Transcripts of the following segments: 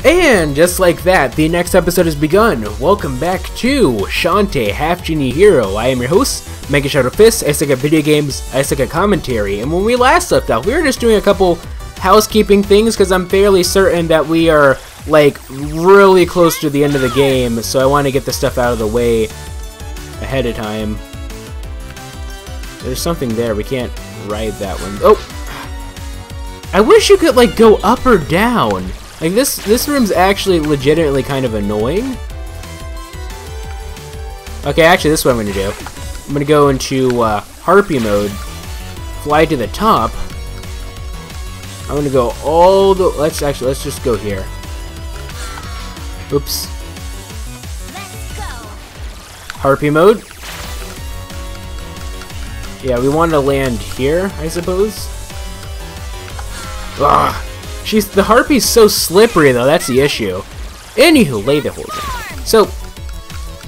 And just like that, the next episode has begun. Welcome back to Shantae, Half-Genie Hero. I am your host, MegaShadowFist. I suck at video games, I suck at commentary. And when we last left off, we were just doing a couple housekeeping things because I'm fairly certain that we are, like, really close to the end of the game. So I want to get the stuff out of the way ahead of time. There's something there. We can't ride that one. Oh! I wish you could, like, go up or down. Like, this room's actually legitimately kind of annoying. Okay, actually, this is what I'm gonna do. I'm gonna go into Harpy mode, fly to the top. I'm gonna go all the. Let's just go here. Oops. Let's go. Harpy mode. Yeah, we want to land here, I suppose. Ugh. The Harpy's so slippery, though. That's the issue. Anywho, lay the whole thing. So,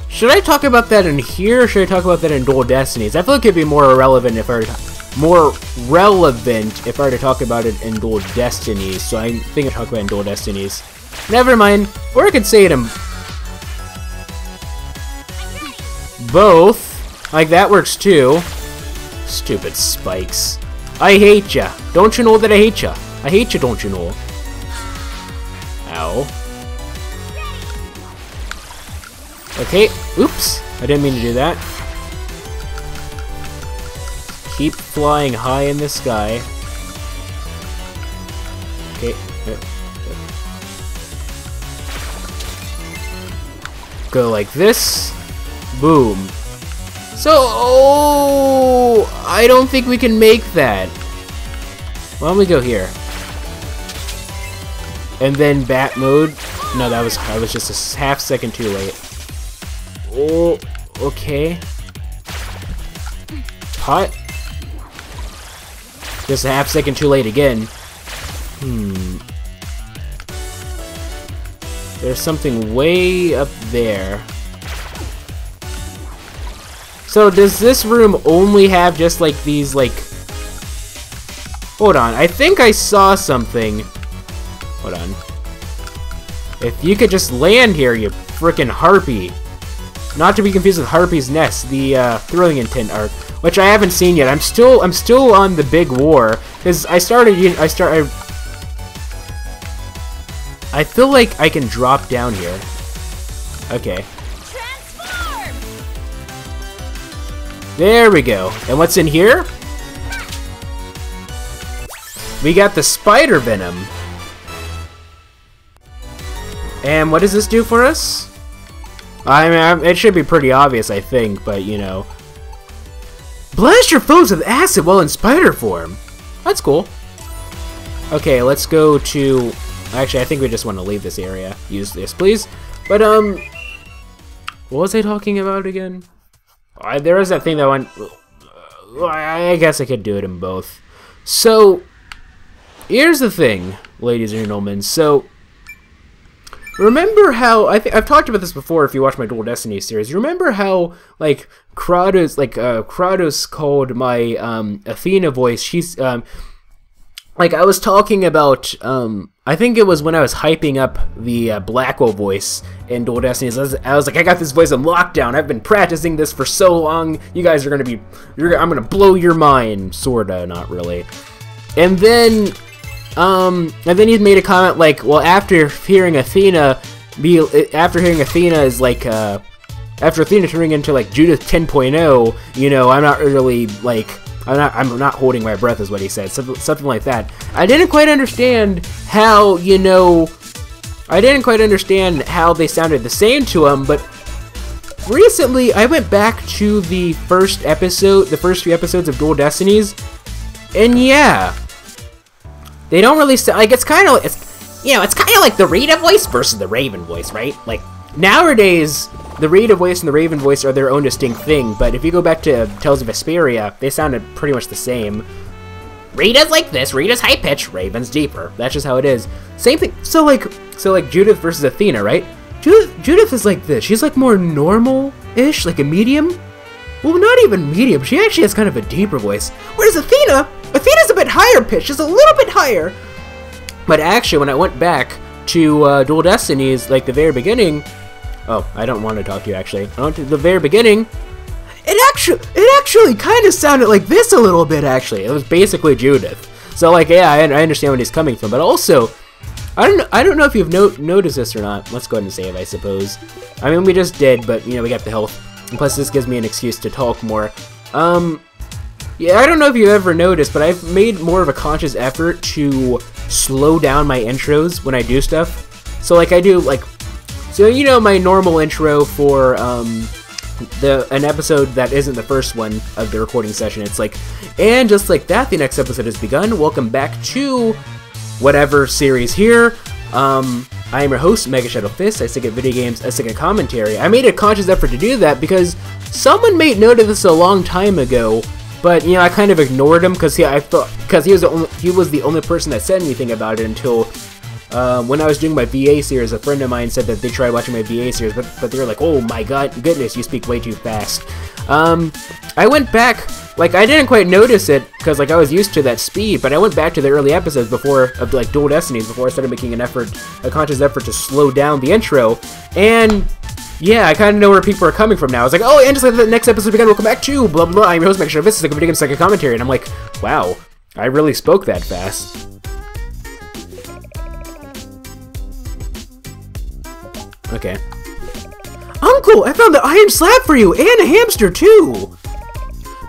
should I talk about that in here, or should I talk about that in Dual Destinies? I feel like it'd be more relevant if I were to talk about it in Dual Destinies. So I think I'll talk about it in Dual Destinies. Never mind. Or I could say it in both. Like, that works too. Stupid spikes. I hate ya. Don't you know that I hate ya? I hate you, don't you know? Ow. Okay, oops. I didn't mean to do that. Keep flying high in the sky. Okay. Go like this. Boom. So, oh, I don't think we can make that. Why don't we go here? And then bat mode. No, I was just a half second too late. Oh, okay. Pot. Just a half second too late again. There's something way up there. So does this room only have just like these like... Hold on, I think I saw something. Hold on. If you could just land here, you frickin' Harpy. Not to be confused with Harpy's Nest, the Thrilling Intent arc, which I haven't seen yet. I'm still on the big war because I feel like I can drop down here. Okay. Transform! There we go. And what's in here? We got the spider venom. And what does this do for us? I mean, it should be pretty obvious, I think, but you know. Blast your foes with acid while in spider form. That's cool. Okay, let's go to... Actually, I think we just want to leave this area. Use this, please. But, what was I talking about again? There was that thing that went... I guess I could do it in both. So... Here's the thing, ladies and gentlemen. So, remember how I've talked about this before? If you watch my Dual Destiny series, remember how like Kratos called my Athena voice. She's like I was talking about. I think it was when I was hyping up the Blackwell voice in Dual Destinies. I was like, I got this voice on lockdown. I've been practicing this for so long. You guys are gonna be. I'm gonna blow your mind. Sorta, not really. And then he made a comment like, well, after hearing Athena is like, after Athena turning into like Judith 10.0, you know, I'm not really like, I'm not holding my breath is what he said, something like that. I didn't quite understand how, you know, they sounded the same to him, but recently I went back to the first few episodes of Dual Destinies, and yeah. They don't really sound like it's kind of like the Rita voice versus the Raven voice, right? Like nowadays, the Rita voice and the Raven voice are their own distinct thing. But if you go back to Tales of Vesperia, they sounded pretty much the same. Rita's like this, Rita's high pitch, Raven's deeper. That's just how it is. Same thing. So like Judith versus Athena, right? Judith is like this. She's like more normal-ish, like a medium. Well, not even medium. She actually has kind of a deeper voice. Whereas Athena's a bit higher pitched, just a little bit higher. But actually, when I went back to Dual Destinies, like the very beginning. Oh, I don't want to talk to you actually. The very beginning, it actually kind of sounded like this a little bit. Actually, it was basically Judith. So like, yeah, I understand where he's coming from, but also, I don't know if you've noticed this or not. Let's go ahead and save, I suppose. I mean, we just did, but you know, we got the health. And plus, this gives me an excuse to talk more. Yeah, I don't know if you've ever noticed, but I've made more of a conscious effort to slow down my intros when I do stuff. So like I do like, so you know my normal intro for an episode that isn't the first one of the recording session. It's like, and just like that, the next episode has begun. Welcome back to whatever series here. I am your host, MegaShadowFist. I stick at video games, I stick at commentary. I made a conscious effort to do that because someone made note of this a long time ago. But you know, I kind of ignored him because he was the only person that said anything about it until when I was doing my VA series. A friend of mine said that they tried watching my VA series, but they were like, "Oh my goodness, you speak way too fast." I went back, like I didn't quite notice it because like I was used to that speed, but I went back to the early episodes before of like Dual Destinies before I started making a conscious effort to slow down the intro, and yeah, I kind of know where people are coming from now. I was like, oh, and just like the next episode begun, welcome back to blah blah. I'm your host, MegaShadowFist. It's like a video game second commentary, and I'm like, wow, I really spoke that fast. Okay. Uncle, I found the iron slab for you and a hamster too.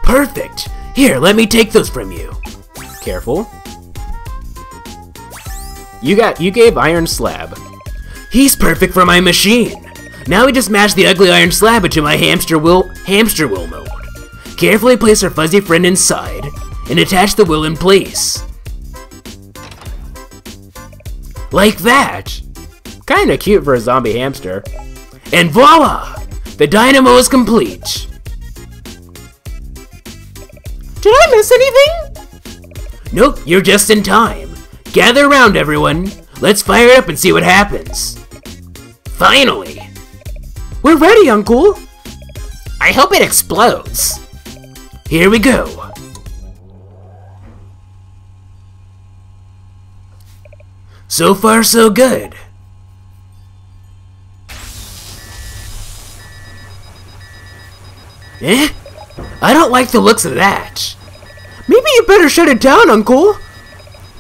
Perfect. Here, let me take those from you. Careful. You gave iron slab. He's perfect for my machine. Now we just mash the ugly iron slab into my hamster wheel mode. Carefully place our fuzzy friend inside, and attach the wheel in place. Like that! Kinda cute for a zombie hamster. And voila! The dynamo is complete! Did I miss anything? Nope, you're just in time. Gather around, everyone. Let's fire it up and see what happens. Finally! We're ready, Uncle! I hope it explodes. Here we go. So far, so good. Eh? I don't like the looks of that. Maybe you better shut it down, Uncle.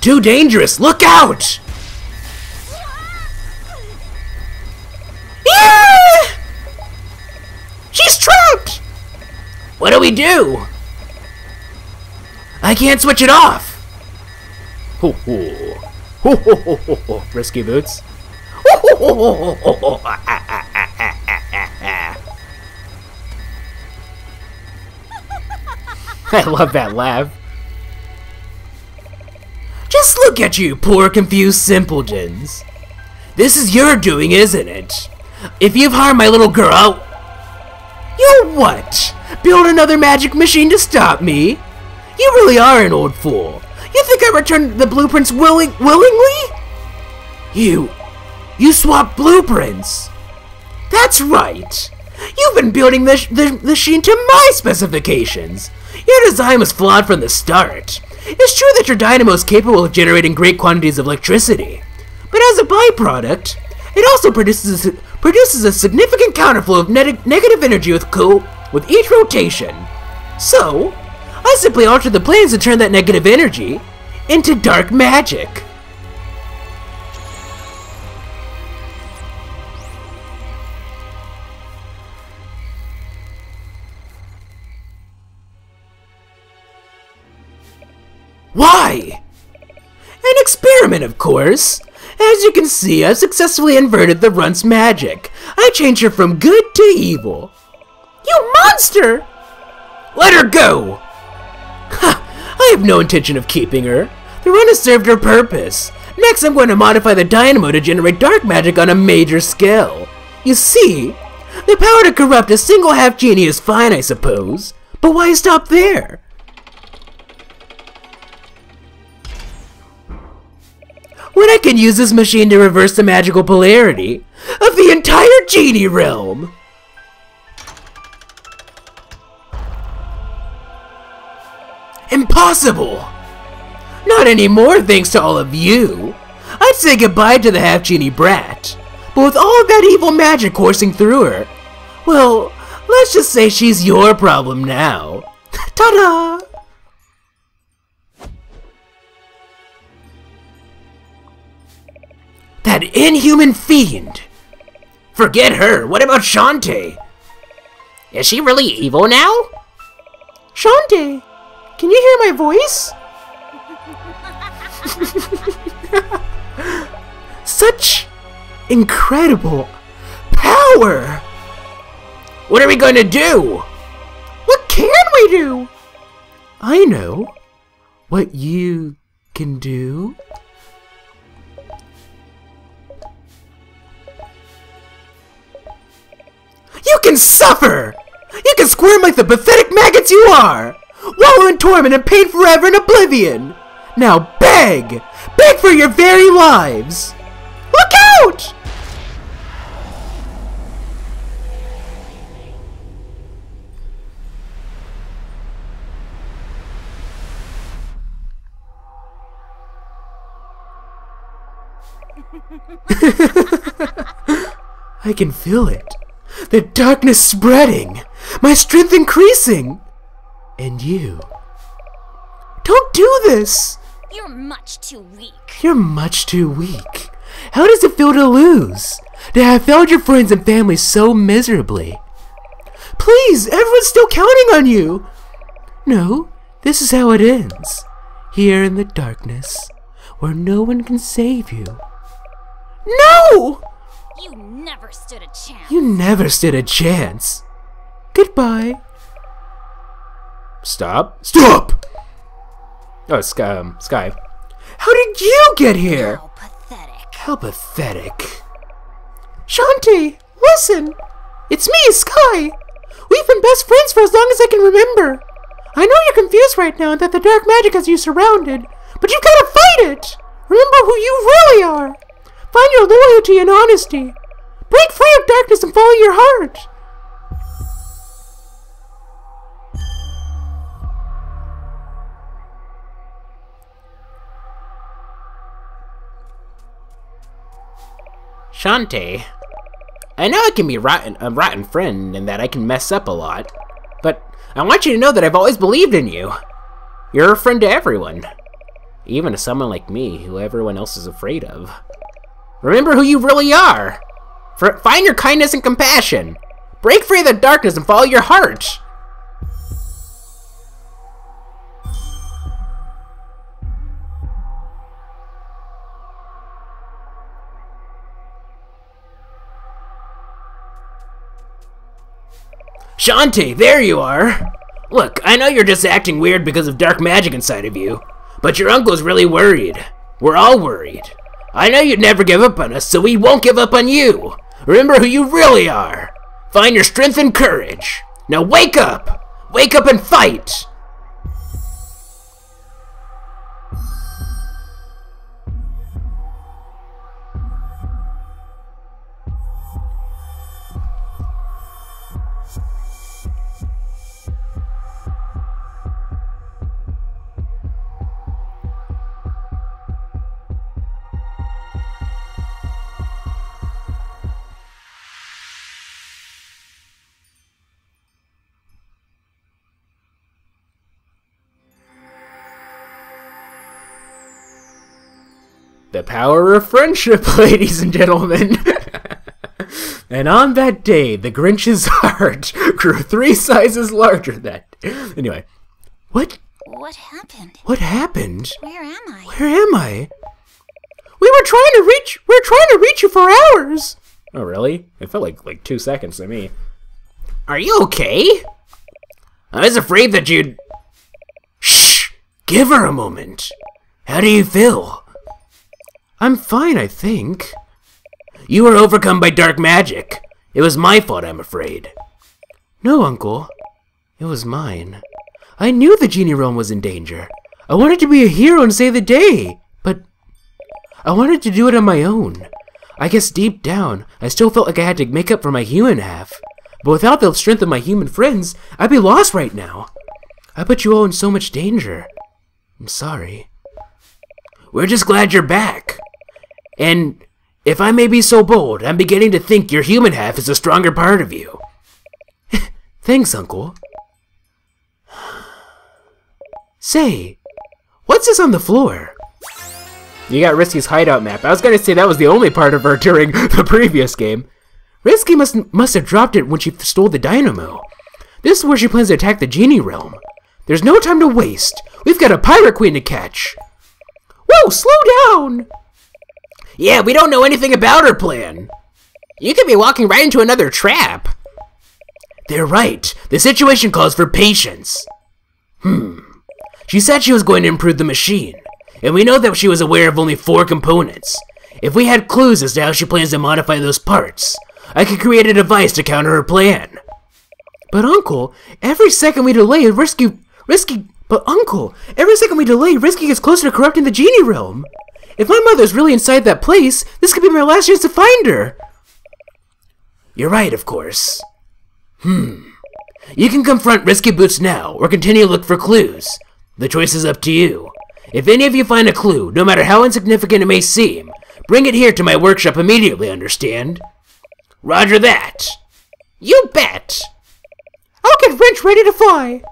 Too dangerous. Look out! She's trapped! What do we do? I can't switch it off! Ho ho. Ho ho ho ho ho. Risky boots. Ho ho ho ho ho ho. I love that laugh. Just look at you, poor confused simpletons. This is your doing, isn't it? If you've harmed my little girl, you'll what? Build another magic machine to stop me? You really are an old fool. You think I returned the blueprints willingly? You swapped blueprints. That's right. You've been building the machine to my specifications. Your design was flawed from the start. It's true that your dynamo is capable of generating great quantities of electricity, but as a byproduct, it also produces a significant counterflow of negative energy with each rotation. So, I simply altered the planes to turn that negative energy into dark magic. Why? An experiment, of course. As you can see, I've successfully inverted the runt's magic. I changed her from good to evil. You monster! Let her go! Ha! I have no intention of keeping her. The run has served her purpose. Next, I'm going to modify the dynamo to generate dark magic on a major scale. You see, the power to corrupt a single half-genie is fine, I suppose. But why stop there? When I can use this machine to reverse the magical polarity of the entire genie realm. Impossible! Not anymore, thanks to all of you. I'd say goodbye to the half-genie brat. But with all of that evil magic coursing through her, well, let's just say she's your problem now. Ta-da! That inhuman fiend! Forget her, what about Shantae? Is she really evil now? Shantae, can you hear my voice? Such incredible power! What are we going to do? What can we do? I know what you can do. You can suffer! You can squirm like the pathetic maggots you are! Wallow in torment and pain forever in oblivion! Now beg! Beg for your very lives! Look out! I can feel it. The darkness spreading. My strength increasing. And you. Don't do this! You're much too weak. You're much too weak. How does it feel to lose? To have failed your friends and family so miserably? Please, everyone's still counting on you! No, this is how it ends. Here in the darkness, where no one can save you. No! You never stood a chance. You never stood a chance. Goodbye. Stop. Stop! Oh, Sky. How did you get here? How pathetic. How pathetic. Shantae, listen. It's me, Sky. We've been best friends for as long as I can remember. I know you're confused right now that the dark magic has you surrounded, but you've got to fight it. Remember who you really are. Find your loyalty and honesty. Break free of darkness and follow your heart. Shantae, I know I can be a rotten friend and that I can mess up a lot, but I want you to know that I've always believed in you. You're a friend to everyone, even to someone like me who everyone else is afraid of. Remember who you really are. Find your kindness and compassion. Break free of the darkness and follow your heart. Shantae, there you are! Look, I know you're just acting weird because of dark magic inside of you, but your uncle's really worried. We're all worried. I know you'd never give up on us, so we won't give up on you! Remember who you really are! Find your strength and courage! Now wake up! Wake up and fight! The power of friendship, ladies and gentlemen. And on that day, the Grinch's heart grew 3 sizes larger that day. Anyway, what happened? What happened? Where am I? Where am I? We were trying to reach you for hours. Oh, really? It felt like 2 seconds to me. Are you okay? I was afraid that you'd... Shh! Give her a moment. How do you feel? I'm fine, I think. You were overcome by dark magic. It was my fault, I'm afraid. No, Uncle. It was mine. I knew the genie realm was in danger. I wanted to be a hero and save the day, but I wanted to do it on my own. I guess deep down, I still felt like I had to make up for my human half. But without the strength of my human friends, I'd be lost right now. I put you all in so much danger. I'm sorry. We're just glad you're back. And if I may be so bold, I'm beginning to think your human half is a stronger part of you. Thanks, Uncle. Say, what's this on the floor? You got Risky's hideout map. I was gonna say that was the only part of her during the previous game. Risky must have dropped it when she stole the dynamo. This is where she plans to attack the genie realm. There's no time to waste. We've got a pirate queen to catch. Whoa, slow down! Yeah, we don't know anything about her plan. You could be walking right into another trap. They're right. The situation calls for patience. She said she was going to improve the machine, and we know that she was aware of only 4 components. If we had clues as to how she plans to modify those parts, I could create a device to counter her plan. But Uncle, every second we delay, Risky gets closer to corrupting the genie realm. If my mother's really inside that place, this could be my last chance to find her. You're right, of course. You can confront Risky Boots now, or continue to look for clues. The choice is up to you. If any of you find a clue, no matter how insignificant it may seem, bring it here to my workshop immediately, understand? Roger that. You bet. I'll get Wrench ready to fly.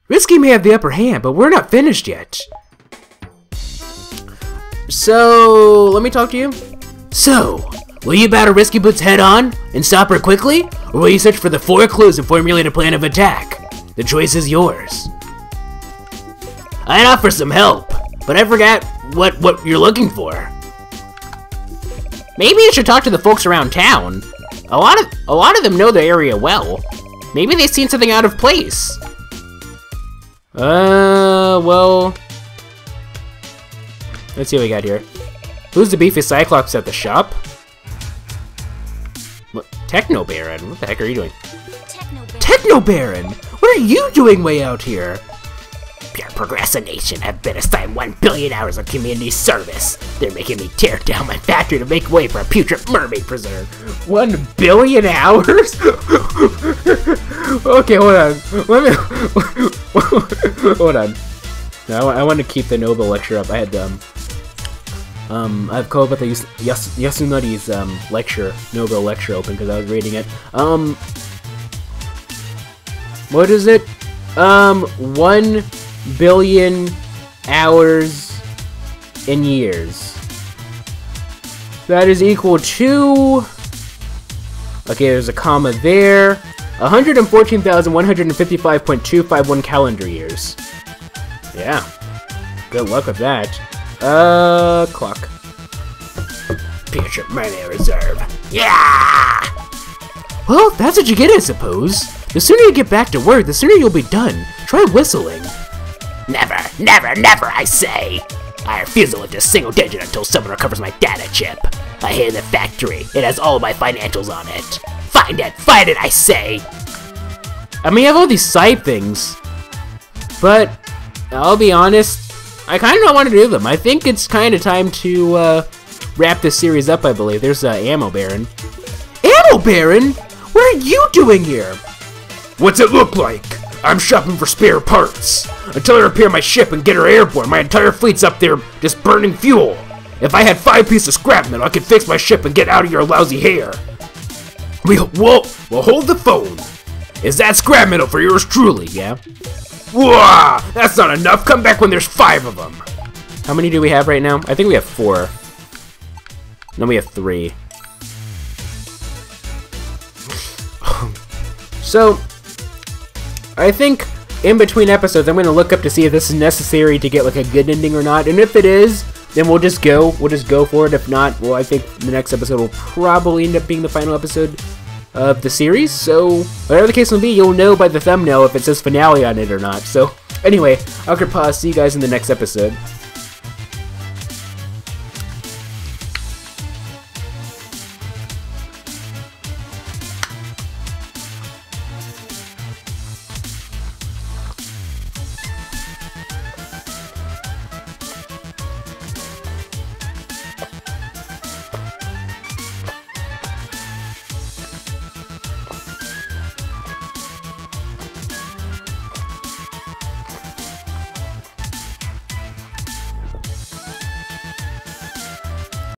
Risky may have the upper hand, but we're not finished yet. So, let me talk to you. So, will you battle Risky Boots head on and stop her quickly? Or will you search for the 4 clues and formulate a plan of attack? The choice is yours. I'd offer some help, but I forgot what you're looking for. Maybe you should talk to the folks around town. A lot of them know the area well. Maybe they've seen something out of place. Well, let's see what we got here. Who's the beefy Cyclops at the shop? What? Techno Baron? What the heck are you doing? Techno Baron! What are you doing way out here? Pure Procrastination have been assigned 1 billion hours of community service. They're making me tear down my factory to make way for a putrid mermaid preserve. 1 billion hours? Okay, hold on. Hold on. No, I want to keep the Nobel lecture up. I had I've called about the Yasunori's lecture, Nobel lecture open because I was reading it. What is it? 1 billion hours in years. That is equal to... Okay, there's a comma there. 114,155.251 calendar years. Yeah. Good luck with that. Clock. Future Money Reserve. Yeah! Well, that's what you get, I suppose. The sooner you get back to work, the sooner you'll be done. Try whistling. Never, never, never, I say! I refuse to lift a single digit until someone recovers my data chip. I hid in the factory. It has all of my financials on it. Find it, I say! I mean, I have all these side things. But, I'll be honest, I kind of don't want to do them. I think it's kind of time to, wrap this series up, I believe. There's, Ammo Baron. Ammo Baron? What are you doing here? What's it look like? I'm shopping for spare parts. Until I repair my ship and get her airborne, my entire fleet's up there just burning fuel. If I had 5 pieces of scrap metal, I could fix my ship and get out of your lousy hair. We'll hold the phone. Is that scrap metal for yours truly, yeah? Whoa, that's not enough. Come back when there's 5 of them. How many do we have right now? I think we have 4. No, we have 3. So, I think in between episodes, I'm going to look up to see if this is necessary to get like a good ending or not. And if it is, then we'll just go for it. If not, well, I think the next episode will probably end up being the final episode of the series. So, whatever the case will be, you'll know by the thumbnail if it says finale on it or not. So, anyway, I'll pause. See you guys in the next episode.